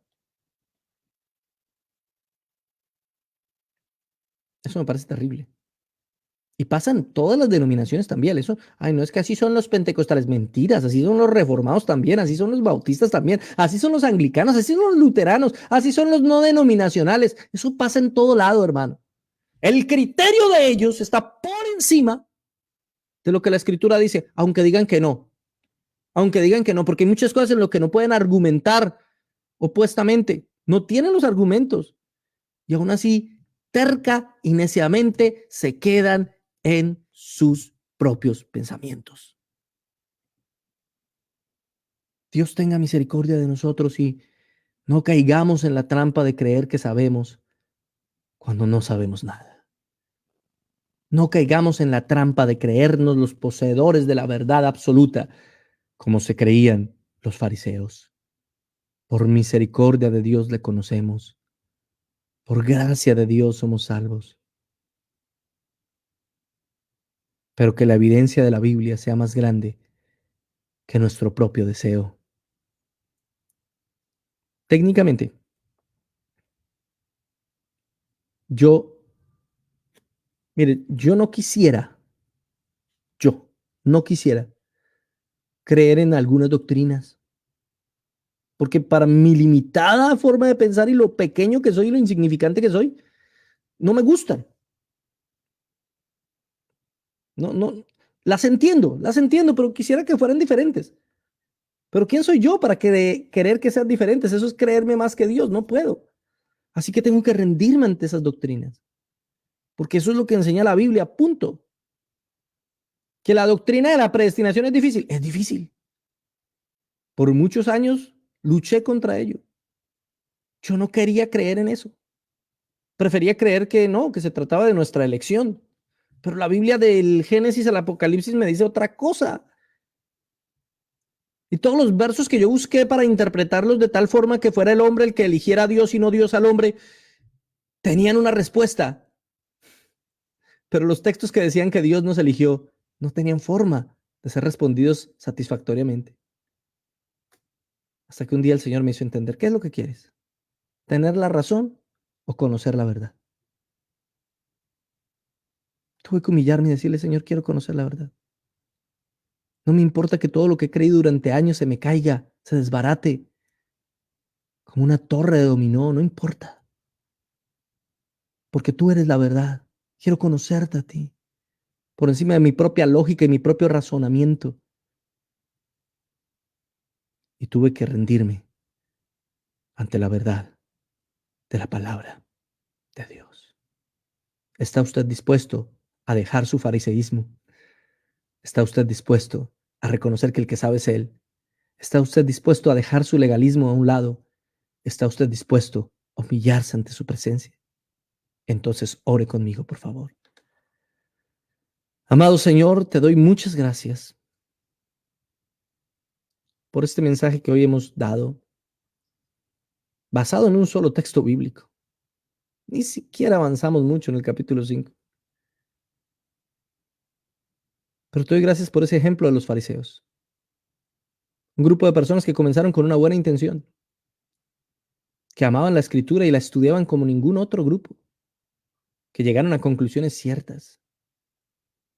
Eso me parece terrible. Y pasan todas las denominaciones también. Eso, ay, no es que así son los pentecostales. Mentiras, así son los reformados también, así son los bautistas también, así son los anglicanos, así son los luteranos, así son los no denominacionales. Eso pasa en todo lado, hermano. El criterio de ellos está por encima de lo que la Escritura dice, aunque digan que no. Aunque digan que no, porque hay muchas cosas en lo que no pueden argumentar opuestamente. No tienen los argumentos. Y aún así, terca y neciamente se quedan en sus propios pensamientos. Dios tenga misericordia de nosotros y no caigamos en la trampa de creer que sabemos cuando no sabemos nada. No caigamos en la trampa de creernos los poseedores de la verdad absoluta, como se creían los fariseos. Por misericordia de Dios le conocemos. Por gracia de Dios somos salvos. Pero que la evidencia de la Biblia sea más grande que nuestro propio deseo. Técnicamente, yo no quisiera creer en algunas doctrinas, porque para mi limitada forma de pensar y lo pequeño que soy y lo insignificante que soy, no me gustan. No, las entiendo, pero quisiera que fueran diferentes. Pero ¿quién soy yo para querer que sean diferentes? Eso es creerme más que Dios, no puedo. Así que tengo que rendirme ante esas doctrinas, porque eso es lo que enseña la Biblia, punto. Que la doctrina de la predestinación es difícil. Por muchos años luché contra ello. Yo no quería creer en eso. Prefería creer que no, que se trataba de nuestra elección. Pero la Biblia del Génesis al Apocalipsis me dice otra cosa. Y todos los versos que yo busqué para interpretarlos de tal forma que fuera el hombre el que eligiera a Dios y no Dios al hombre, tenían una respuesta. Pero los textos que decían que Dios nos eligió no tenían forma de ser respondidos satisfactoriamente. Hasta que un día el Señor me hizo entender, ¿qué es lo que quieres? ¿Tener la razón o conocer la verdad? Tuve que humillarme y decirle, Señor, quiero conocer la verdad. No me importa que todo lo que he creído durante años se me caiga, se desbarate, como una torre de dominó, no importa. Porque tú eres la verdad. Quiero conocerte a ti, por encima de mi propia lógica y mi propio razonamiento. Y tuve que rendirme ante la verdad de la palabra de Dios. ¿Está usted dispuesto a dejar su fariseísmo? ¿Está usted dispuesto a reconocer que el que sabe es Él? ¿Está usted dispuesto a dejar su legalismo a un lado? ¿Está usted dispuesto a humillarse ante su presencia? Entonces ore conmigo, por favor. Amado Señor, te doy muchas gracias por este mensaje que hoy hemos dado, basado en un solo texto bíblico. Ni siquiera avanzamos mucho en el capítulo 5. Pero te doy gracias por ese ejemplo de los fariseos. Un grupo de personas que comenzaron con una buena intención, que amaban la escritura y la estudiaban como ningún otro grupo, que llegaron a conclusiones ciertas,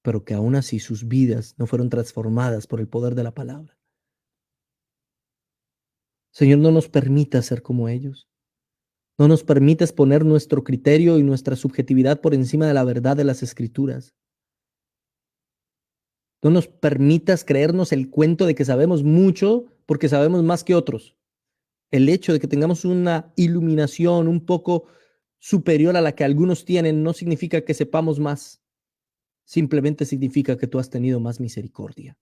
pero que aún así sus vidas no fueron transformadas por el poder de la palabra. Señor, no nos permitas ser como ellos. No nos permitas poner nuestro criterio y nuestra subjetividad por encima de la verdad de las Escrituras. No nos permitas creernos el cuento de que sabemos mucho porque sabemos más que otros. El hecho de que tengamos una iluminación un poco superior a la que algunos tienen no significa que sepamos más. Simplemente significa que tú has tenido más misericordia.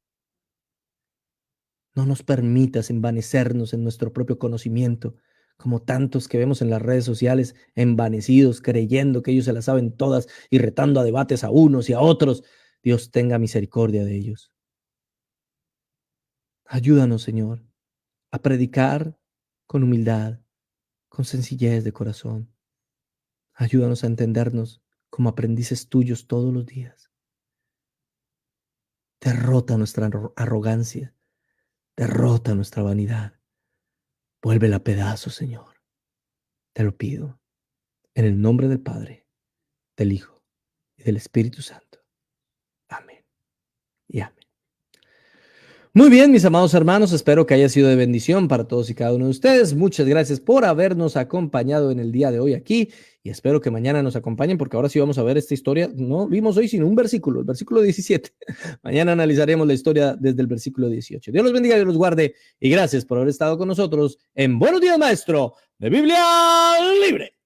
No nos permitas envanecernos en nuestro propio conocimiento, como tantos que vemos en las redes sociales, envanecidos, creyendo que ellos se las saben todas y retando a debates a unos y a otros. Dios tenga misericordia de ellos. Ayúdanos, Señor, a predicar con humildad, con sencillez de corazón. Ayúdanos a entendernos como aprendices tuyos todos los días. Derrota nuestra arrogancia, derrota nuestra vanidad. Vuélvela a pedazos, Señor. Te lo pido, en el nombre del Padre, del Hijo y del Espíritu Santo. Amén y amén. Muy bien, mis amados hermanos, espero que haya sido de bendición para todos y cada uno de ustedes. Muchas gracias por habernos acompañado en el día de hoy aquí y espero que mañana nos acompañen porque ahora sí vamos a ver esta historia. No vimos hoy sino un versículo, el versículo 17. Mañana analizaremos la historia desde el versículo 18. Dios los bendiga y los guarde y gracias por haber estado con nosotros en Buenos Días, Maestro de Biblia Libre.